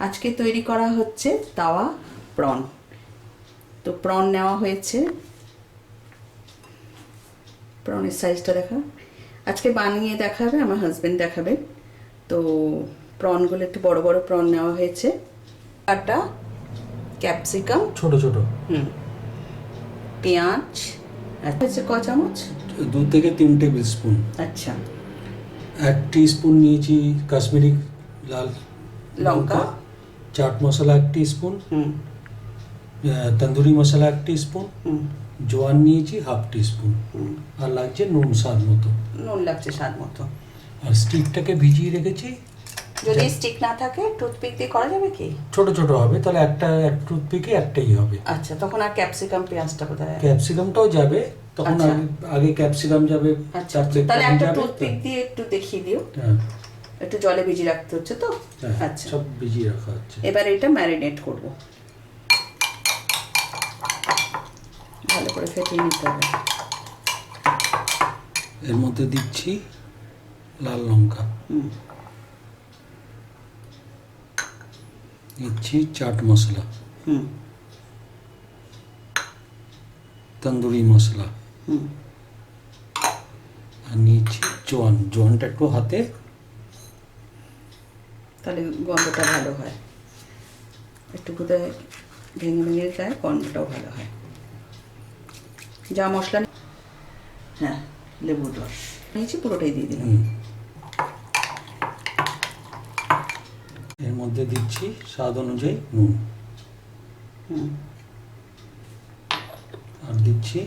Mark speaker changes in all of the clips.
Speaker 1: আজকে তৈরি করা হচ্ছে তাওয়া প্রন। তো প্রন নেওয়া হয়েছে, প্রনের সাইজটা দেখা আজকে বানিয়ে দেখাবে আমার হাজবেন্ড দেখাবে। তো প্রনগুলো একটু বড় বড় প্রন নেওয়া হয়েছে, কাটা ক্যাপসিকাম
Speaker 2: ছোট ছোট,
Speaker 1: পেঁয়াজ হচ্ছে ক চামচ,
Speaker 2: 2 থেকে 3 টেবিল স্পুন।
Speaker 1: আচ্ছা,
Speaker 2: 1 টিস্পুন নিয়েছি কাশ্মীরি লাল
Speaker 1: লঙ্কা,
Speaker 2: চাট মশলা 1 টিস্পুন, তন্দুরি মশলা 1 টিস্পুন, জোয়ান নিয়েছি 1/2 টিস্পুন, আর লাগছে নুন স্বাদ মতো।
Speaker 1: নুন লাগছে স্বাদ মতো।
Speaker 2: আর স্টিকটাকে ভিজিয়ে রেখেছি।
Speaker 1: যদি স্টিক না থাকে টুথপিক দিয়ে করা যাবে কি?
Speaker 2: ছোট ছোট হবে, তাহলে এক টুথপিকে একটাই হবে।
Speaker 1: আচ্ছা, তখন আর ক্যাপসিকাম পেঁয়াজটা কোথায়?
Speaker 2: ক্যাপসিকামটাও যাবে তখন,
Speaker 1: আচ্ছা।
Speaker 2: আগে ক্যাপসিকাম যাবে।
Speaker 1: আচ্ছা, তাহলে একটা টুথপিক দিয়ে একটু দেখিয়ে দিও।
Speaker 2: হ্যাঁ,
Speaker 1: একটু জলে ভিজিয়ে রাখতে হচ্ছে তো? আচ্ছা,
Speaker 2: সব ভিজিয়ে রাখা হচ্ছে।
Speaker 1: এবার এটা ম্যারিনেট করব, ভালো করে ফেটিয়ে নিতে হবে।
Speaker 2: এর মধ্যে দিচ্ছি লাল লঙ্কা, দিচ্ছি চাট মশলা, তন্দুরি মশলা, আর নিচ্ছি জোয়ানটা একটু হাতে,
Speaker 1: তাহলে গন্ধটা ভালো হয়, একটু বোধহয় ভেঙে ভেঙে যায়, গন্ধটাও ভালো হয়। যা মশলা, হ্যাঁ লেবুর রস নিয়েছি পুরোটাই দিয়ে দিলাম।
Speaker 2: এর মধ্যে দিচ্ছি স্বাদ অনুযায়ী নুন, আর দিচ্ছি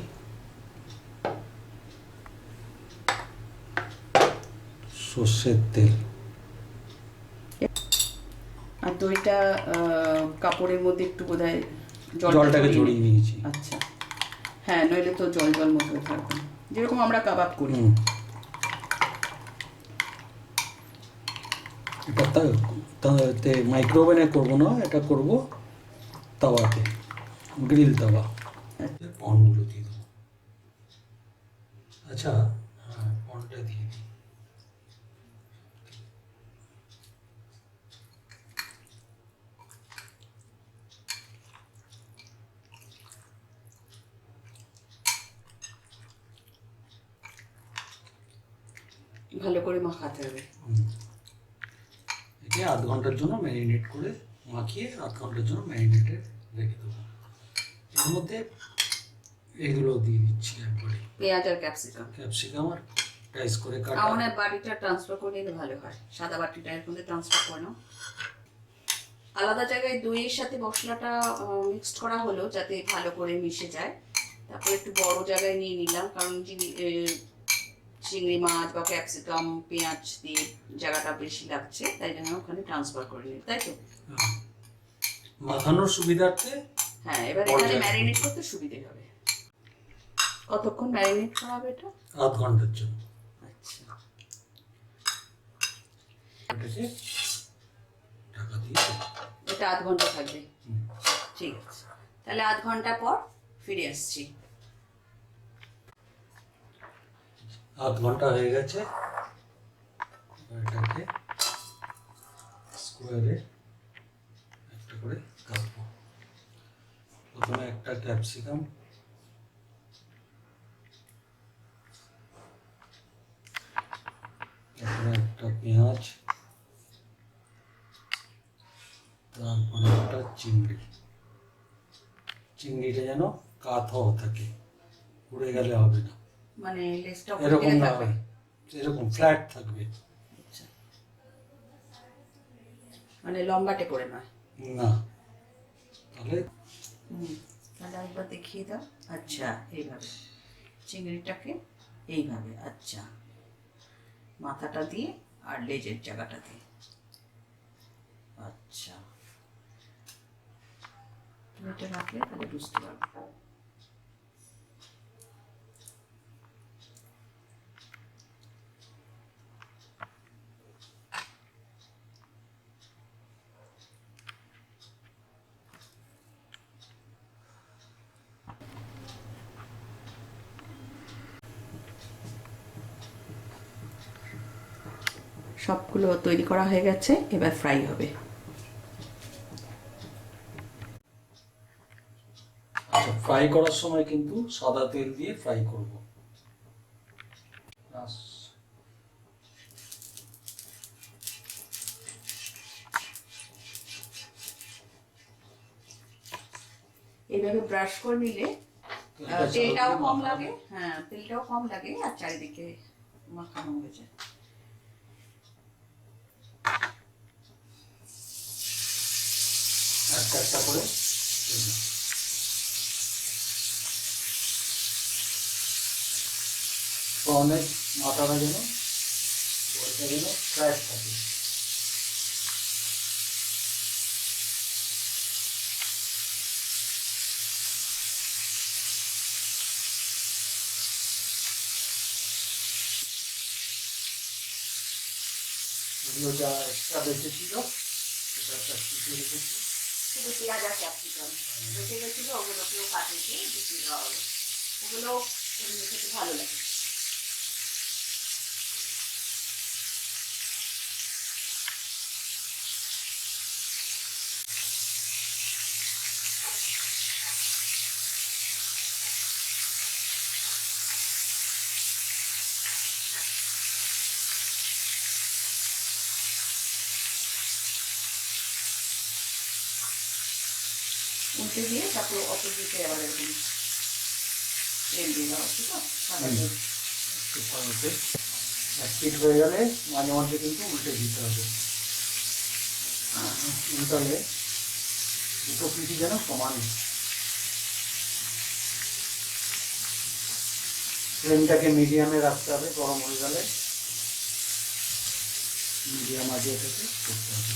Speaker 2: সর্ষের তেল।
Speaker 1: আর দইটা কাপড়ের মধ্যে একটু বোধহয়
Speaker 2: জলটাকে ঝরিয়ে নিয়েছি।
Speaker 1: আচ্ছা, হ্যাঁ, নইলে তো জল জল মতো থাকবে, যেরকম আমরা কাবাব করি।
Speaker 2: এটা মাইক্রোওভেনে করবো না, এটা করবো তাওয়াতে, গ্রিল তাওয়া। পনগুলো দিয়ে দেবো। আচ্ছা, পনটা দিয়ে দিই।
Speaker 1: ভালো করে মাখাতে হবে।
Speaker 2: একে 1/2 ঘন্টার জন্য ম্যারিনেট করে, মাখিয়ে 1/2 ঘন্টার জন্য ম্যারিনেটে রেখে দেবো। এর মধ্যে এগুলো দিয়ে দিচ্ছি একবারে,
Speaker 1: পেঁয়াজ আর ক্যাপসিকাম
Speaker 2: আর স্লাইস করে কাটা।
Speaker 1: আমার বাটিটা ট্রান্সফার করে নিলে ভালো হয়, সাদা বাটিটা এর মধ্যে ট্রান্সফার করে নাও। আলাদা জায়গায় দইয়ের সাথে মশলাটা মিক্সড করা হলো যাতে ভালো করে মিশে যায়। তারপর একটু বড় জায়গায় নিয়ে নিলাম, কারণ চিংড়ি মাছ বা ক্যাপসিকাম পেঁয়াজ দিয়ে জায়গাটা বেশি লাগছে, তাই জন্য ওখানে ট্রান্সফার করে নিই, তাই তো?
Speaker 2: মাখানোর সুবিধার্থে।
Speaker 1: হ্যাঁ, এবার এখানে ম্যারিনেট করতে সুবিধে হবে। কতক্ষণ ম্যারিনেট করা হবে এটা?
Speaker 2: 1/2 ঘন্টার জন্য।
Speaker 1: আচ্ছা,
Speaker 2: এটাকে ঢাকা দিয়ে
Speaker 1: এটা 1/2 ঘন্টা থাকবে। ঠিক আছে, তাহলে 1/2 ঘন্টা পর ফিরে আসছি।
Speaker 2: 1/2 ঘন্টা হয়ে গেছে। এটাকে স্কোয়ারে একটা করে কাটবো। প্রথমে একটা ক্যাপসিকাম, তারপরে একটা পেঁয়াজ, তারপরে একটা চিংড়িটা যেন কাত হওয়া থাকে, উড়ে গেলে হবে না,
Speaker 1: মানে লেসটা
Speaker 2: এরকম না, এরকম ফ্ল্যাট থাকবে।
Speaker 1: আচ্ছা, মানে লম্বাটে করে নয়
Speaker 2: না, তাহলে
Speaker 1: তাহলে একবার দেখিয়ে দাও। আচ্ছা, এইভাবে চিংড়িটাকে এইভাবে, আচ্ছা, মাথাটা দিয়ে আর লেজের জায়গাটা দিয়ে, আচ্ছা, তুমি এটা রাখলে তাহলে বুঝতে পারবে। সবগুলো তৈরি করা হয়ে গেছে, এবার ফ্রাই হবে।
Speaker 2: আচ্ছা, ফ্রাই করার সময় কিন্তু সাদা তেল দিয়ে ফ্রাই করব।
Speaker 1: এইভাবে ব্রাশ করে নিলে তেলটাও কম লাগে, হ্যাঁ তেলটাও কম লাগে আর চারিদিকে মাখানো হয়ে যায়।
Speaker 2: একটা একটা করে প্রনের মাথাটা যেন ওইটা যেন ফ্রাই থাকে। এগুলো যা এক্সট্রা বেঁচে ছিল সেটা একটা শিখে রেখেছি।
Speaker 1: শুধু পেঁয়াজ আর ক্যাপসিকাম বেঁচে গেছিলো, ওগুলোকেও কাটিয়ে দিয়ে দেওয়া হলো। ওগুলো খেতে ভালো লাগে। উল্টে দিয়ে তারপর অপোজিটে আবার এরকম তেল দিয়ে দেওয়া হচ্ছে। তো
Speaker 2: এক পিঠ হয়ে গেলে মাঝে মাঝে কিন্তু উল্টে দিতে হবে, উল্টালে দুটো পিঠই যেন সমান। ফ্লেমটাকে মিডিয়ামে রাখতে হবে, গরম হয়ে গেলে মিডিয়াম আঁচে এটাকে করতে হবে।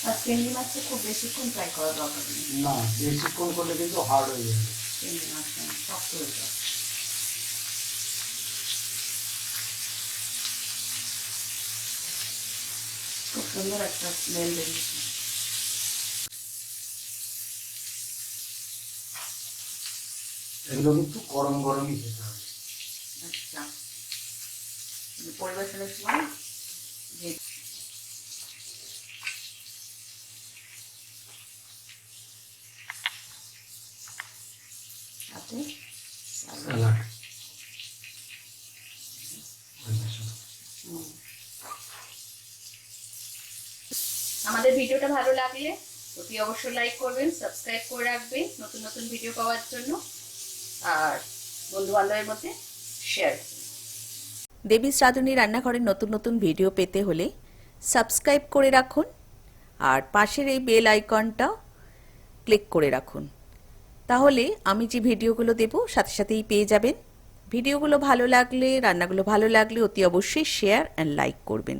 Speaker 1: আর চিংড়ি মাছটা খুব বেশিক্ষণ ফ্রাই করা দরকার নেই।
Speaker 2: না, বেশিক্ষণ করলে কিন্তু হার্ড হয়ে যাবে,
Speaker 1: চিংড়ি মাছটা শক্ত হয়ে যাবে। খুব সুন্দর একটা স্মেল বেরিয়েছে।
Speaker 2: এগুলো কিন্তু গরম গরমই খেতে হবে।
Speaker 1: আচ্ছা, পরিবেশনের সময়
Speaker 2: স্যালাড
Speaker 1: আমাদের ভিডিওটা ভালো লাগলে অতি অবশ্যই লাইক করবেন, সাবস্ক্রাইব করে রাখবেন নতুন নতুন ভিডিও পাওয়ার জন্য, আর বন্ধু বান্ধবের মধ্যে শেয়ার করবেন। দেবীস রাঁধুনি রান্নাঘরের নতুন নতুন ভিডিও পেতে হলে সাবস্ক্রাইব করে রাখুন আর পাশের এই বেল আইকনটা ক্লিক করে রাখুন, তাহলে আমি যে ভিডিওগুলো দেব সাথে সাথেই পেয়ে যাবেন। ভিডিওগুলো ভালো লাগলে, রান্নাগুলো ভালো লাগলে অতি অবশ্যই শেয়ার অ্যান্ড লাইক করবেন।